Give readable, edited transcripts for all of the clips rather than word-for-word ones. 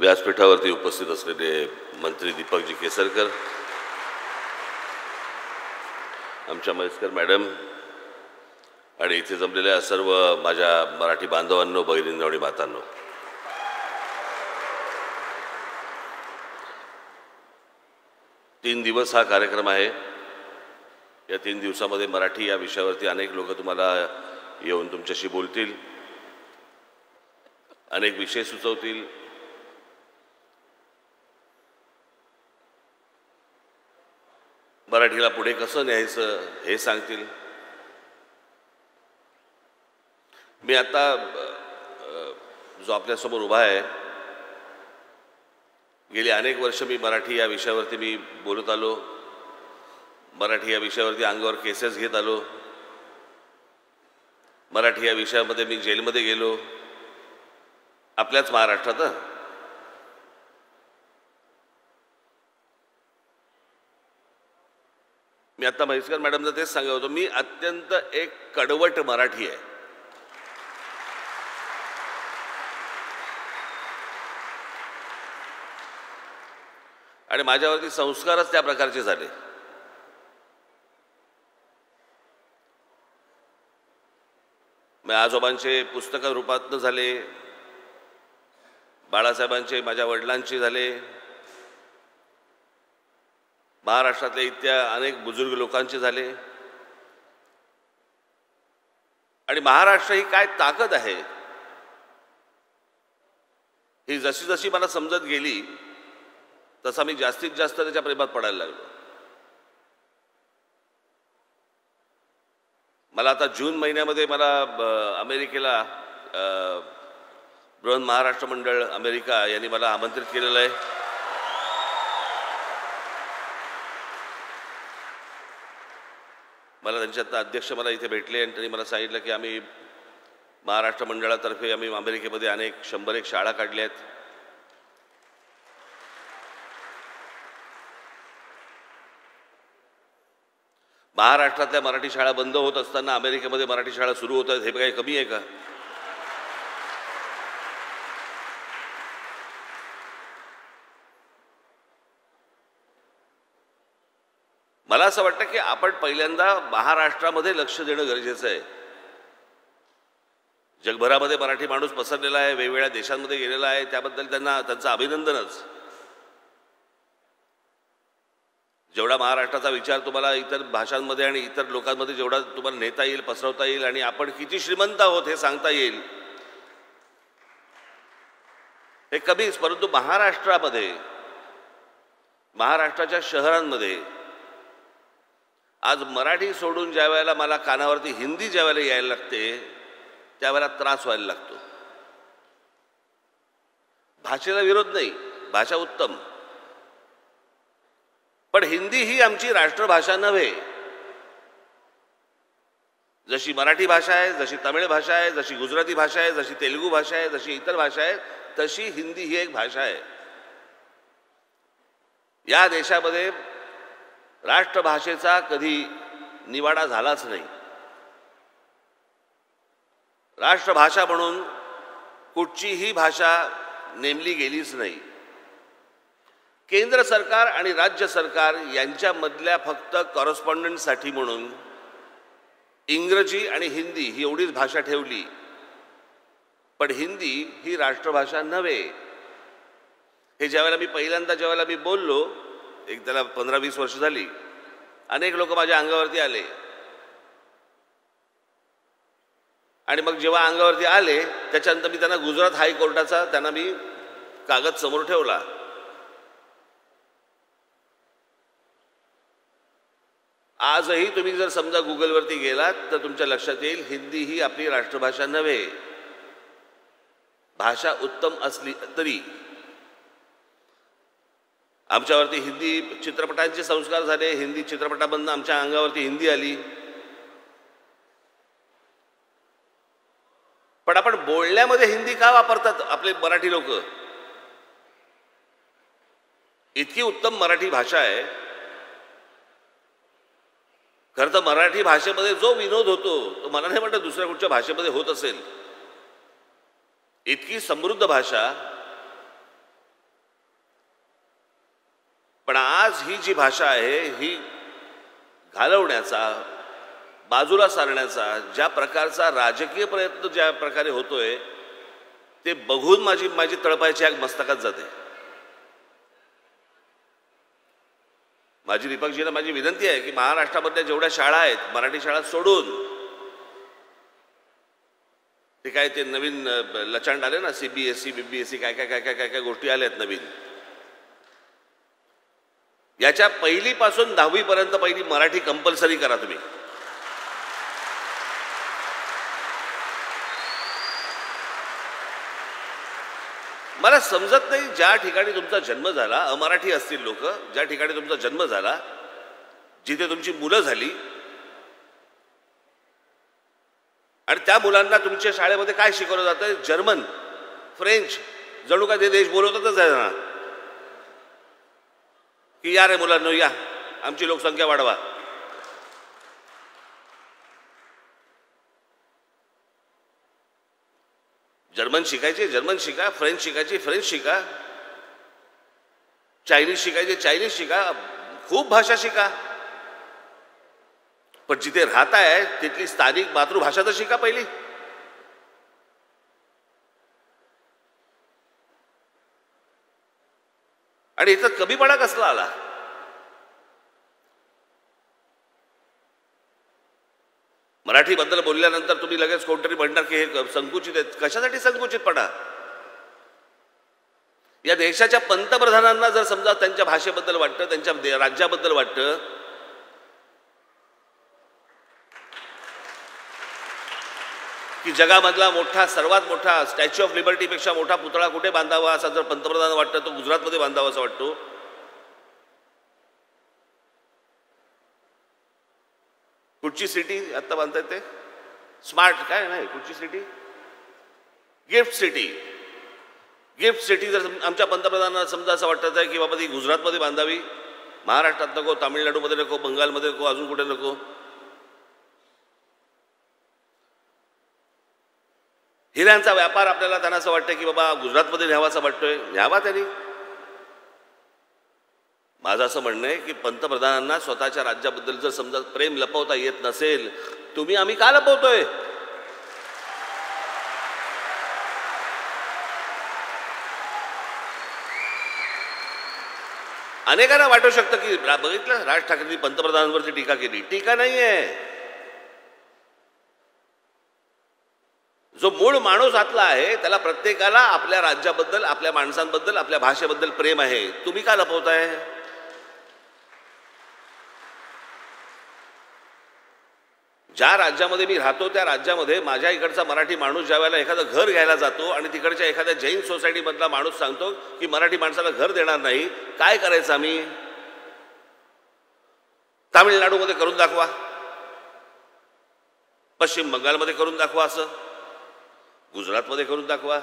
व्यासपीठावरती उपस्थित असलेले मंत्री दीपकजी केसरकर, आमच्या म्हैसकर मॅडम आणि इथे जमलेल्या सर्व माझ्या मराठी बांधवांनो, भगिनींनो आणि मातांनो, तीन दिवस हा कार्यक्रम आहे। या 3 दिवसामध्ये मराठी या विषयावरती अनेक लोक तुम्हाला येऊन तुमच्याशी बोलतील, अनेक विषय सुचवतील। मराठीला पुढे कसं न्यायचं हे सांगतील। मी आता जो आपल्यासमोर उभा आहे, गेली अनेक वर्ष मी मराठी या विषयावरती मी बोलत आलो, मराठी या विषयावरती अंगावर केसेस घेत आलो, मराठी या विषयामध्ये मी जेलमध्ये गेलो, आपल्याच महाराष्ट्रात। मी आता म्हैसकर मॅडमला तेच सांगत होतो, मी अत्यंत एक कडवट मराठी आहे। आणि माझ्यावरती संस्कारच त्या प्रकारचे झाले। मी आजोबांचे पुस्तक रूपातनं झाले, बाळासाहेबांचे माझ्या वडिलांचे झाले, महाराष्ट्रातल्या इतक्या अनेक बुजुर्ग लोकांचे झाले। आणि महाराष्ट्र ही काय ताकद आहे ही जशी जशी मला समजत गेली तसा मी जास्तीत जास्त त्याच्या प्रेमात पडायला लागलो। मला आता जून महिन्यामध्ये मला अमेरिकेला बृहन महाराष्ट्र मंडळ अमेरिका यांनी मला आमंत्रित केलेलं आहे। मला त्यांचे आता अध्यक्ष मला इथे भेटले आणि त्यांनी मला सांगितलं की आम्ही महाराष्ट्र मंडळातर्फे आम्ही अमेरिकेमध्ये अनेक 101 शाळा काढल्या आहेत। महाराष्ट्रातल्या मराठी शाळा बंद होत असताना अमेरिकेमध्ये मराठी शाळा सुरू होत आहेत, हे काही कमी आहे का? मला असं वाटतं की आपण पहिल्यांदा महाराष्ट्रामध्ये लक्ष देणं गरजेचं आहे। जगभरामध्ये मराठी माणूस पसरलेला आहे, वेगवेगळ्या देशांमध्ये गेलेला आहे, त्याबद्दल त्यांचं अभिनंदनच। जेवढा महाराष्ट्राचा विचार तुम्हाला इतर भाषांमध्ये आणि इतर लोकांमध्ये जेवढा तुम्हाला नेता येईल, पसरवता येईल आणि आपण किती श्रीमंत आहोत हे सांगता येईल हे कमीच। परंतु महाराष्ट्रामध्ये, महाराष्ट्राच्या शहरांमध्ये आज मराठी सोडून ज्या वेळेला मला कानावरती हिंदी ज्या वेळेला यायला लागते त्यावेळेला त्रास व्हायला लागतो। भाषेला विरोध नाही, भाषा उत्तम, पण हिंदी ही आमची राष्ट्रभाषा नव्हे। जशी मराठी भाषा आहे, जशी तमिळ भाषा आहे, जशी गुजराती भाषा आहे, जशी तेलुगू भाषा आहे, जशी इतर भाषा आहे, तशी हिंदी ही एक भाषा आहे। या देशामध्ये राष्ट्रभाषेचा कधी निवाडा झालाच नाही। राष्ट्रभाषा म्हणून कुठचीही भाषा नेमली गेलीच नाही। केंद्र सरकार आणि राज्य सरकार यांच्यामधल्या फक्त कॉरेस्पॉन्डंटसाठी म्हणून इंग्रजी आणि हिंदी ही एवढीच भाषा ठेवली, पण हिंदी ही राष्ट्रभाषा नव्हे। हे ज्यावेळेला मी पहिल्यांदा बोललो, एक त्याला 15-20 वर्ष झाली, अनेक लोक माझ्या अंगावरती आले आणि मग जेव्हा अंगावरती आले त्याच्यानंतर मी त्यांना गुजरात हायकोर्टाचा त्यांना मी कागद समोर ठेवला। आजही तुम्ही जर समजा गुगलवरती गेलात तर तुमच्या लक्षात येईल हिंदी ही आपली राष्ट्रभाषा नव्हे। भाषा उत्तम असली तरी आमच्यावरती हिंदी चित्रपटांचे संस्कार झाले, हिंदी चित्रपटामधून आमच्या अंगावरती हिंदी आली, पण आपण बोलण्यामध्ये हिंदी का वापरतात आपले मराठी लोक? इतकी उत्तम मराठी भाषा आहे। खरं तर मराठी भाषेमध्ये जो विनोद होतो तो मला नाही वाटत दुसऱ्या कुठच्या भाषेमध्ये होत असेल। इतकी समृद्ध भाषा आज ही जी भाषा आहे ही घालवण्याचा, बाजूला सारण्याचा ज्या प्रकारचा राजकीय प्रयत्न ज्या प्रकारे होतोय ते बघून माझी तळपायची आग मस्तकात जाते. माझी दीपकजींना माझी विनंती आहे की महाराष्ट्रामधल्या जेवढ्या शाळा आहेत मराठी शाळा सोडून, ते काय ते नवीन लचांड आले ना, CBSE BBSE काय काय काय काय काय काय गोष्टी आल्यात नवीन, याच्या पहिलीपासून 10वी पर्यंत पहिली मराठी कंपल्सरी करा तुम्ही. मला समजत नाही ज्या ठिकाणी तुमचा जन्म झाला, अमराठी असतील लोक, ज्या ठिकाणी तुमचा जन्म झाला, जिथे तुमची मुलं झाली, आणि त्या मुलांना तुमच्या शाळेमध्ये काय शिकवलं जातं? जर्मन, फ्रेंच, जणू काय ते देश बोलवतातच आहे ना, की या रे मुलांनो या, आमची लोकसंख्या वाढवा. जर्मन शिकायचे जर्मन शिका, फ्रेंच शिकायचे फ्रेंच शिका, चायनीज शिकायचे चायनीज शिका, खूप भाषा शिका, पण जिथे राहताय तिथली स्थानिक मातृभाषा तर शिका पहिली. आणि इथं कमीपणा कसला आला? मराठीबद्दल बोलल्यानंतर तुम्ही लगेच कोणतरी म्हणणार की हे संकुचित आहेत. कशासाठी संकुचितपणा? या देशाच्या पंतप्रधानांना जर समजा त्यांच्या भाषेबद्दल वाटतं, त्यांच्या राज्याबद्दल वाटतं, की जगामधला मोठा, सर्वात मोठा स्टॅच्यू ऑफ लिबर्टीपेक्षा मोठा पुतळा कुठे बांधावा असं जर पंतप्रधान वाटतं, तो गुजरातमध्ये बांधावा असं वाटतो. कुठची सिटी आता बांधताय ते? स्मार्ट काय नाही, कुठची city? Gift city. Gift city जर आमच्या पंतप्रधानांना समजा असं वाटत आहे की बाबा ती गुजरातमध्ये बांधावी, महाराष्ट्रात नको, तामिळनाडूमध्ये नको, बंगालमध्ये नको, अजून कुठे नको, हिऱ्यांचा व्यापार आपल्याला त्यांना असं वाटतं की बाबा गुजरातमध्ये न्यावा असं वाटतोय, न्यावा त्यांनी. माझं असं म्हणणं आहे की पंतप्रधानांना स्वतःच्या राज्याबद्दल जर समजा प्रेम लपवता येत नसेल, तुम्ही आम्ही का लपवतोय? अनेकांना वाटू शकतं की बघितलं राज ठाकरेंनी पंतप्रधानांवरती टीका केली. टीका नाहीये. जो मूळ माणूस आतला आहे त्याला प्रत्येकाला आपल्या राज्याबद्दल, आपल्या माणसांबद्दल, आपल्या भाषेबद्दल प्रेम आहे. तुम्ही का लपवताय? ज्या राज्यामध्ये मी राहतो त्या राज्यामध्ये माझ्या इकडचा मराठी माणूस ज्या वेळेला एखादं घर घ्यायला जातो आणि तिकडच्या एखाद्या जैन सोसायटीमधला माणूस सांगतो की मराठी माणसाला घर देणार नाही, काय करायचं आम्ही? तामिळनाडूमध्ये करून दाखवा, पश्चिम बंगालमध्ये करून दाखवा, असं गुजरातमध्ये करून दाखवा,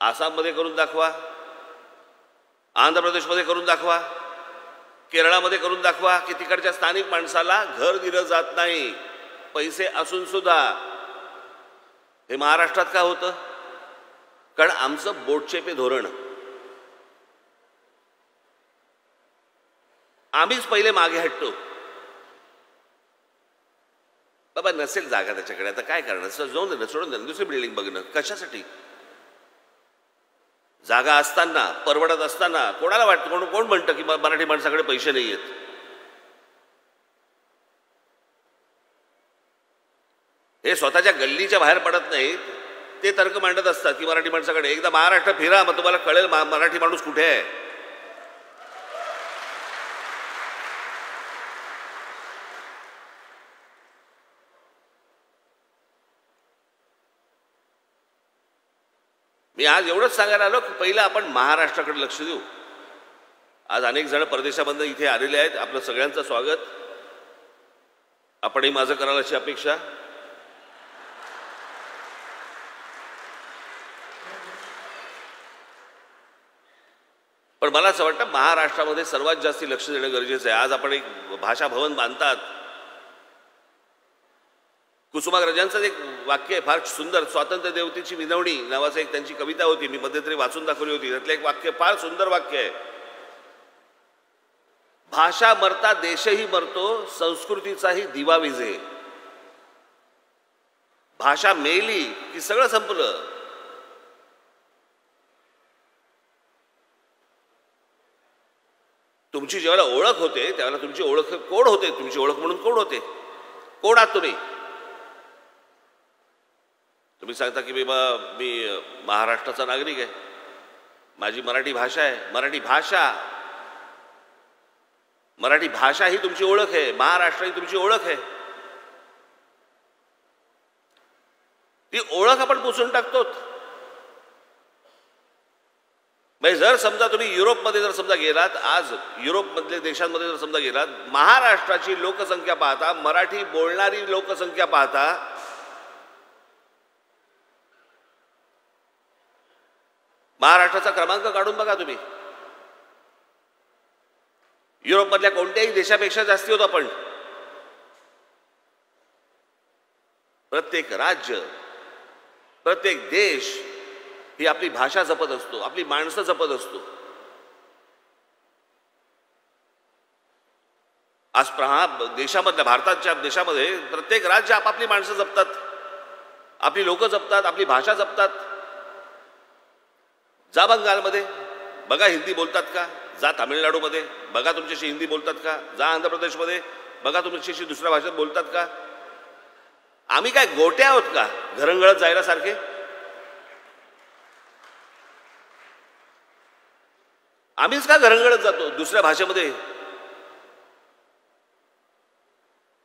आसाममध्ये करून दाखवा, आंध्र प्रदेशमध्ये करून दाखवा, केरळामध्ये करून दाखवा की तिकडच्या स्थानिक माणसाला घर दिलं जात नाही, पैसे असून सुद्धा. हे महाराष्ट्रात का होतं? कारण आमचं बोटचेपे धोरण. आम्हीच पहिले मागे हटतो. बाबा नसेल जागा त्याच्याकडे, आता काय करणार? जाऊन दे, सोडून दे, दुसरी बिल्डिंग बघणं कशासाठी? जागा असताना, परवडत असताना कोणाला वाटतं, कोण म्हणतं की मराठी माणसाकडे पैसे नाही आहेत? हे स्वतःच्या गल्लीच्या बाहेर पडत नाहीत, ते तर्क मांडत असतात की मराठी माणसाकडे. एकदा महाराष्ट्र फिरा, मग तुम्हाला कळेल मराठी माणूस कुठे आहे. मी आज एवढंच सांगायला आलो की पहिलं आपण महाराष्ट्राकडे लक्ष देऊ. आज अनेक जण परदेशामधून इथे आलेले आहेत. आपलं सगळ्यांचं स्वागत. आपणही माझं कराल अशी अपेक्षा. पण मला असं वाटतं महाराष्ट्रामध्ये सर्वात जास्त लक्ष देणं गरजेचं आहे. आज आपण एक भाषा भवन बांधतात. कुसुमाग्रजांचं एक वाक्य आहे फार सुंदर, स्वातंत्र्य देवतेची विनवणी नावाचं एक त्यांची कविता होती, मी मध्यंतरी वाचून दाखवली होती. त्यातलं एक वाक्य फार सुंदर वाक्य आहे. भाषा मरता देशही मरतो, संस्कृतीचाही दिवा विझे. भाषा मेली की सगळं संपलं. तुमची ज्यावेळेला ओळख होते त्यावेळेला तुमची ओळख कोण होते, तुमची ओळख म्हणून कोण होते, कोण आहात तुम्ही. तुम्ही सांगता की बाबा मी महाराष्ट्राचा नागरिक आहे, माझी मराठी भाषा आहे. मराठी भाषा ही तुमची ओळख आहे, महाराष्ट्र ही तुमची ओळख आहे. ती ओळख आपण पुसून टाकतो. म्हणजे जर समजा तुम्ही युरोपमध्ये जर समजा गेलात, आज युरोपमधल्या देशांमध्ये जर समजा गेलात, महाराष्ट्राची लोकसंख्या पाहता, मराठी बोलणारी लोकसंख्या पाहता, महाराष्ट्राचा क्रमांक काढून बघा तुम्ही. युरोपमधल्या कोणत्याही देशापेक्षा जास्ती होतो आपण. प्रत्येक राज्य, प्रत्येक देश ही आपली भाषा जपत असतो, आपली माणसं जपत असतो. आज देशामधल्या भारताच्या देशामध्ये प्रत्येक राज्य आपापली माणसं जपतात, आपली लोक जपतात, आपली भाषा जपतात. जा बंगालमध्ये बघा हिंदी बोलतात का, जा तामिळनाडूमध्ये बघा तुमच्याशी हिंदी बोलतात का, जा आंध्र प्रदेशमध्ये बघा तुमच्याशी दुसऱ्या भाषेत बोलतात का. आम्ही काय गोट्या आहोत का घरंगळत जायला सारखे. आम्हीच का घरंगळत जातो दुसऱ्या भाषेमध्ये.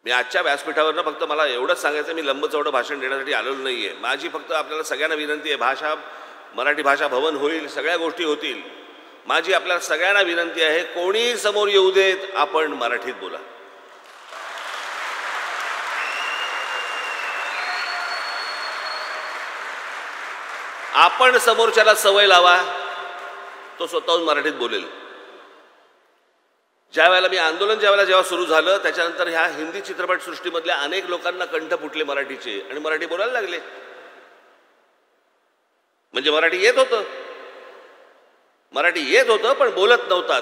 मी आजच्या व्यासपीठावरनं फक्त मला एवढंच सांगायचं, मी लंबचौडं भाषण देण्यासाठी आलेलो नाहीये. माझी फक्त आपल्याला सगळ्यांना विनंती आहे, मराठी भाषा भवन होईल, सगळ्या गोष्टी होतील. माझी आपल्याला सगळ्यांना विनंती आहे, कोणी समोर येऊ देत, आपण मराठीत बोला. आपण समोरच्याला सवय लावा, तो स्वतःहून मराठीत बोलेल. ज्या वेळेला मी आंदोलन जेव्हा सुरू झालं त्याच्यानंतर ह्या हिंदी चित्रपट सृष्टीमधल्या अनेक लोकांना कंठ फुटले मराठीचे आणि मराठी बोलायला लागले. म्हणजे मराठी येत होतं पण बोलत नव्हतात.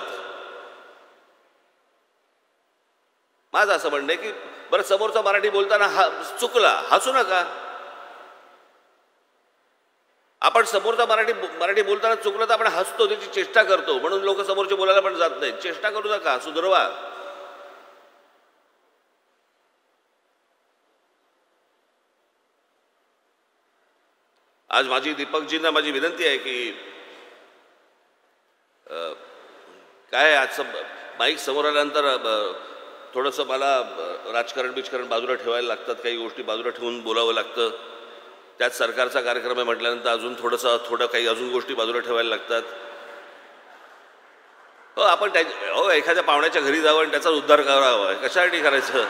माझं असं म्हणणं आहे की बरं, समोरचा मराठी बोलताना चुकला, हसू नका. आपण समोरचा मराठी बोलताना चुकलं तर आपण हसतो, त्याची चेष्टा करतो, म्हणून लोक समोरचे बोलायला पण जात नाहीत. चेष्टा करू नका, सुधरवा. आज दीपकजींना माझी विनंती आहे की काय आजचं माईक समोर आल्यानंतर थोडंसं मला राजकारण बाजूला ठेवायला लागतात, काही गोष्टी बाजूला ठेवून बोलावं लागतं. त्यात सरकारचा कार्यक्रम आहे म्हटल्यानंतर अजून काही अजून गोष्टी बाजूला ठेवायला लागतात. हो, आपण एखाद्या पाहुण्याच्या घरी जावं आणि त्याचा उद्धार करावा, कशासाठी करायचं.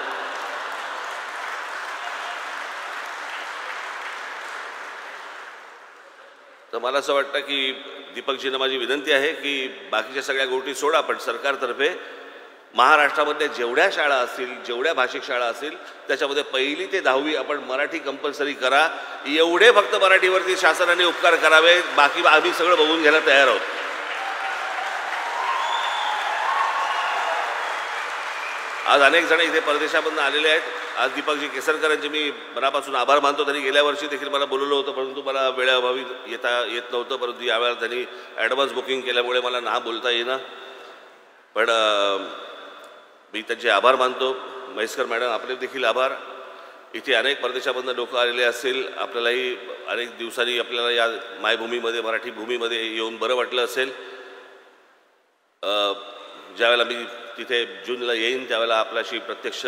तर मला असं वाटतं की दीपकजींना माझी विनंती आहे की बाकीच्या सगळ्या गोष्टी सोडा, पण सरकारतर्फे महाराष्ट्रामध्ये जेवढ्या शाळा असतील, जेवढ्या भाषिक शाळा असतील, त्याच्यामध्ये 1ली ते 10वी आपण मराठी कंपल्सरी करा. एवढे फक्त मराठीवरती शासनाने उपकार करावे, बाकी आम्ही सगळं बघून घ्यायला तयार आहोत. आज अनेक जण इथे परदेशामधून आलेले आहेत. आज दीपकजी केसरकरांचे मी मनापासून आभार मानतो. त्यांनी गेल्या वर्षी देखील मला बोलवलं होतं, परंतु मला वेळेअभावी येत नव्हतं. परंतु यावेळेला त्यांनी ॲडव्हान्स बुकिंग केल्यामुळे मला ना बोलता येईना. पण मी त्यांचे आभार मानतो. म्हैसकर मॅडम, आपले देखील आभार. इथे अनेक परदेशामधून लोक आलेले असतील, आपल्यालाही अनेक दिवसांनी आपल्याला या मायभूमीमध्ये, मराठी भूमीमध्ये येऊन बरं वाटलं असेल. ज्यावेळेला मी तिथे जूनला येईन त्यावेळेला आपल्याशी प्रत्यक्ष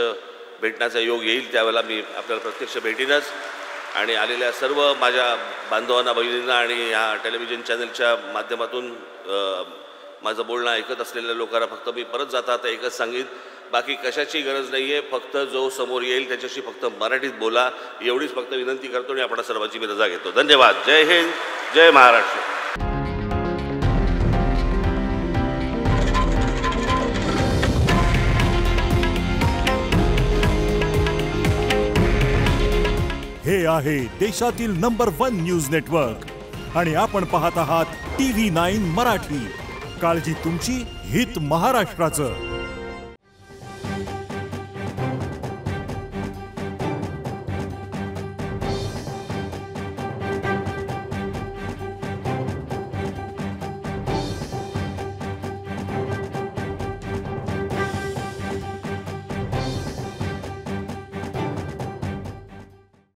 भेटण्याचा योग येईल, त्यावेळेला मी आपल्याला प्रत्यक्ष भेटीनच. आणि आलेल्या सर्व माझ्या बांधवांना, बहिणींना आणि ह्या टेलिव्हिजन चॅनलच्या माध्यमातून माझं बोलणं ऐकत असलेल्या लोकांना फक्त मी परत जाता आता एकच सांगेन, बाकी कशाची गरज नाही आहे. फक्त जो समोर येईल त्याच्याशी फक्त मराठीत बोला, एवढीच फक्त विनंती करतो आणि आपण सर्वांची मी रजा घेतो. धन्यवाद. जय हिंद, जय महाराष्ट्र. हे आहे देशातील नंबर 1 न्यूज नेटवर्क आणि आपण पाहत आहात TV9 मराठी. काळजी तुमची, हित महाराष्ट्राचं.